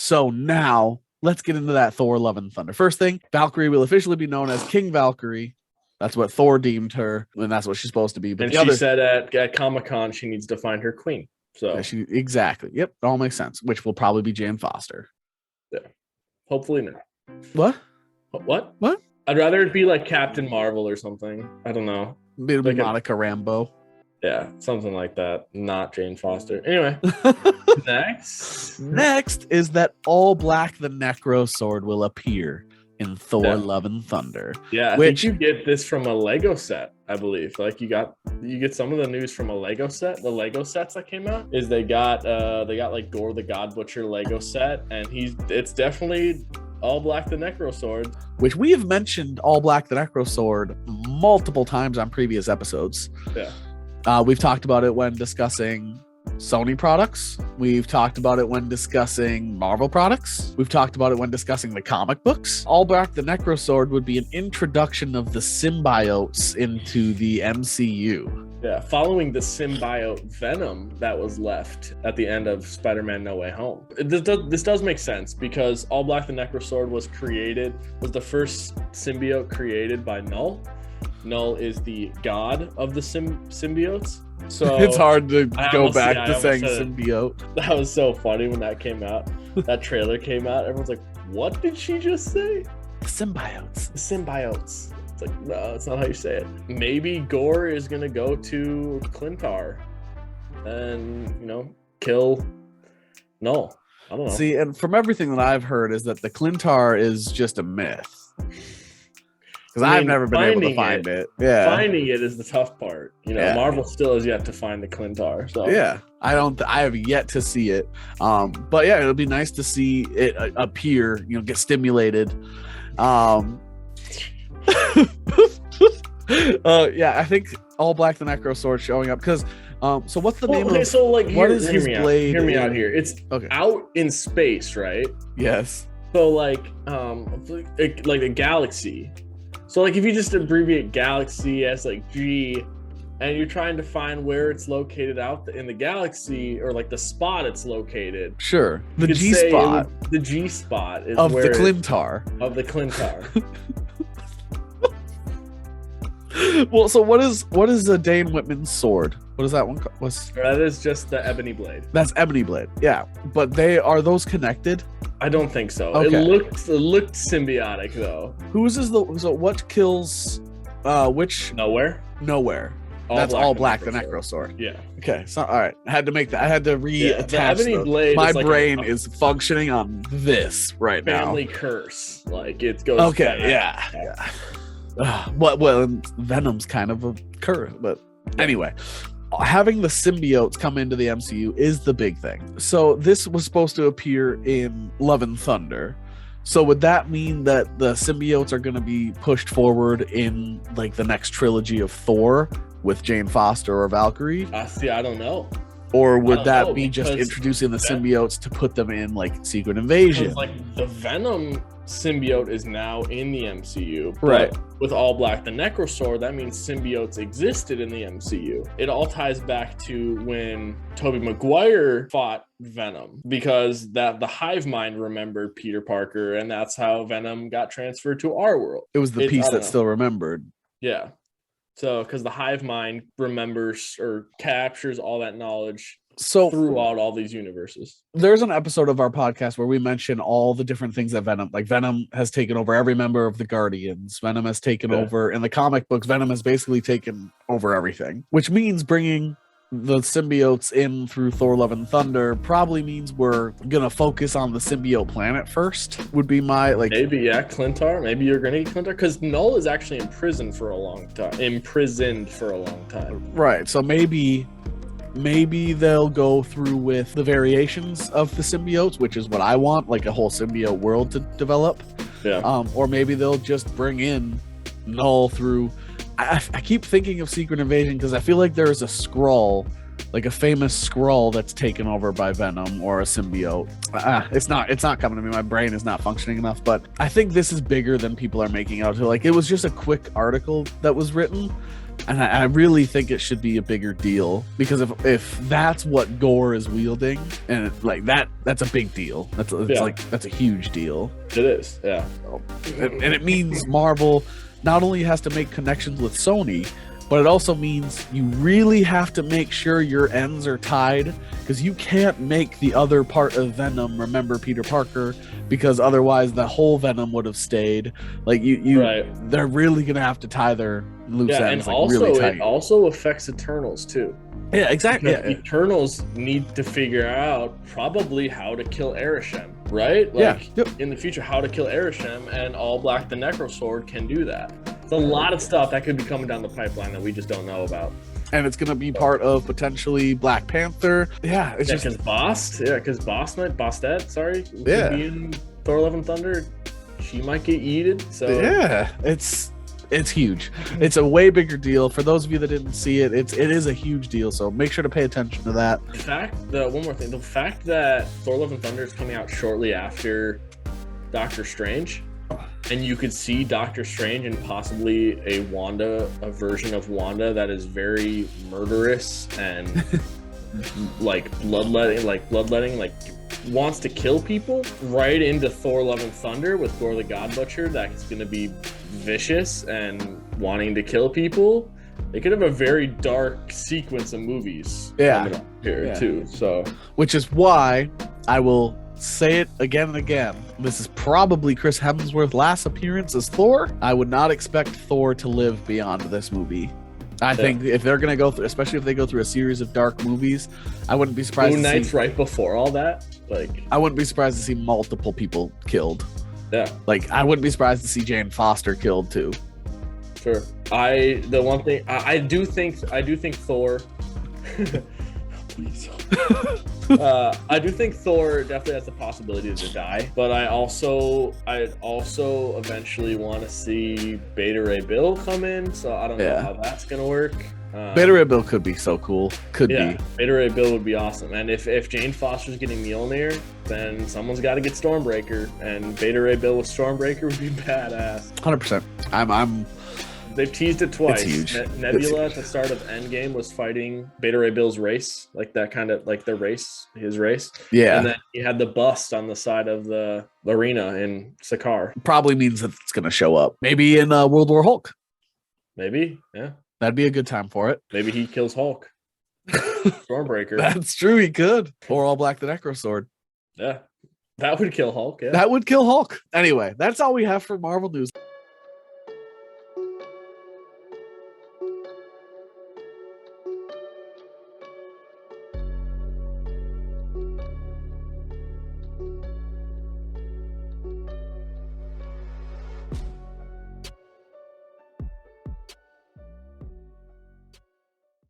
So now let's get into that Thor Love and Thunder. First thing, Valkyrie will officially be known as King Valkyrie. That's what Thor deemed her, and that's what she's supposed to be. But she said at Comic-Con she needs to find her queen. So yeah, exactly. Yep, it all makes sense. Which will probably be Jane Foster. Yeah, hopefully not. What? I'd rather it be like Captain Marvel or something. I don't know. It'll be Monica Rambeau. Yeah, something like that. Not Jane Foster. Anyway, next is that All Black the Necrosword will appear in Thor Love and Thunder. Yeah, I think you get this from a Lego set, I believe. Like you get some of the news from a Lego set. The Lego sets that came out is they got like Gorr the God Butcher Lego set, and it's definitely All Black the Necrosword. Which we have mentioned All Black the Necrosword multiple times on previous episodes. Yeah. We've talked about it when discussing Sony products. We've talked about it when discussing Marvel products. We've talked about it when discussing the comic books. All Black the Necrosword would be an introduction of the symbiotes into the MCU. Yeah, following the symbiote Venom that was left at the end of Spider-Man No Way Home. This does make sense because All Black the Necrosword was the first symbiote created by Null. Null is the god of the symbiotes. So it's hard to go back to saying symbiote. That was so funny when that came out. That trailer came out. Everyone's like, what did she just say? The symbiotes. The symbiotes. It's like, no, that's not how you say it. Maybe Gorr is going to go to Clintar and, kill Null. I don't know. See, and from everything that I've heard is that the Clintar is just a myth. Because I've never been able to find it. Yeah, finding it is the tough part. Marvel still has yet to find the Clintar. So yeah, I have yet to see it. But yeah, it'll be nice to see it appear. Get stimulated. Yeah, I think All Black the Necrosword showing up because. So what's the name of? So like, what is his blade? Hear me out here. It's out in space, right? Yes. So like a galaxy. So like if you just abbreviate galaxy as like G, and you're trying to find where it's located out in the galaxy or like the spot it's located. Sure. The G spot. The G spot is of the Clintar. Of the Clintar. Well, so what is a Dane Whitman's sword? What is that one? That is just the ebony blade. That's ebony blade. Yeah, but are those connected? I don't think so. Okay. It looked symbiotic though. So what kills which? Nowhere. That's All Black the Necrosword. Yeah. Okay. So all right, I had to make that. I had to reattach. The ebony blade. My brain is functioning on this right now. Family curse. Like it goes. Okay. Yeah. Well, Venom's kind of a curse, but anyway. Having the symbiotes come into the MCU is the big thing. So this was supposed to appear in Love and Thunder. So would that mean that the symbiotes are going to be pushed forward in like the next trilogy of Thor with Jane Foster or Valkyrie? See, I don't know. Or would that be just introducing the symbiotes to put them in like Secret Invasion? Like the Venom symbiote is now in the MCU, right? With All Black the Necrosword, that means symbiotes existed in the MCU. It all ties back to when Tobey Maguire fought Venom, because the hive mind remembered Peter Parker, and that's how Venom got transferred to our world. It was the piece that still remembered. Yeah. So, because the hive mind remembers or captures all that knowledge throughout all these universes. There's an episode of our podcast where we mention all the different things that Venom has taken over every member of the Guardians. Venom has taken over in the comic books. Venom has basically taken over everything, which means bringing the symbiotes in through Thor Love and Thunder probably means we're gonna focus on the symbiote planet first, would be my Clintar. Maybe you're gonna get Clintar because Null is actually imprisoned for a long time. Right. So maybe they'll go through with the variations of the symbiotes, which is what I want, like a whole symbiote world to develop. Yeah. Or maybe they'll just bring in Null through. I keep thinking of Secret Invasion because I feel like there is a Skrull, like a famous Skrull that's taken over by Venom or a symbiote. It's not coming to me. My brain is not functioning enough. But I think this is bigger than people are making out to. Like, it was just a quick article that was written, And I really think it should be a bigger deal, because if that's what Gorr is wielding, and like that's a big deal. That's a huge deal. It is, yeah. And it means Marvel not only has to make connections with Sony, but it also means you really have to make sure your ends are tied, because you can't make the other part of Venom remember Peter Parker, because otherwise the whole Venom would have stayed. Like they're really gonna have to tie their loose ends. And also really tight. It also affects Eternals too. Yeah, exactly. Yeah. Eternals need to figure out probably how to kill Arishem, right? In the future, how to kill Arishem, and All Black the Necrosword can do that. It's a lot of stuff that could be coming down the pipeline that we just don't know about. And it's going to be part of potentially Black Panther. Yeah, it's just because Bastet, sorry, could be in Thor Love and Thunder. She might get yeeted. So yeah, it's huge. It's a way bigger deal. For those of you that didn't see it, it is a huge deal. So make sure to pay attention to that. In fact, one more thing: the fact that Thor Love and Thunder is coming out shortly after Doctor Strange. And you could see Doctor Strange and possibly a version of Wanda that is very murderous and like bloodletting, like wants to kill people, right into Thor Love and Thunder with Gorr the God Butcher. That's going to be vicious and wanting to kill people. They could have a very dark sequence of movies coming up here too. So, which is why I will say it again and again. This is probably Chris Hemsworth's last appearance as Thor. I would not expect Thor to live beyond this movie. I think if they're going to go through, especially if they go through a series of dark movies, I wouldn't be surprised. Moon Knight's right before all that. I wouldn't be surprised to see multiple people killed. Yeah. I wouldn't be surprised to see Jane Foster killed too. Sure. I do think Thor. Please. I do think Thor definitely has the possibility to die, but I'd also eventually want to see Beta Ray Bill come in. So I don't know how that's gonna work. Beta Ray Bill could be so cool. Could be. Beta Ray Bill would be awesome. And if Jane Foster's getting Mjolnir, then someone's got to get Stormbreaker, and Beta Ray Bill with Stormbreaker would be badass. 100%. I'm. They've teased it twice. It's huge. Nebula at the start of Endgame was fighting Beta Ray Bill's race, like that kind of like his race. Yeah. And then he had the bust on the side of the arena in Sakaar. Probably means that it's going to show up. Maybe in World War Hulk. Maybe, yeah. That'd be a good time for it. Maybe he kills Hulk. Stormbreaker. That's true, he could. Or All Black the Necrosword. Yeah. That would kill Hulk, yeah. That would kill Hulk. Anyway, that's all we have for Marvel news.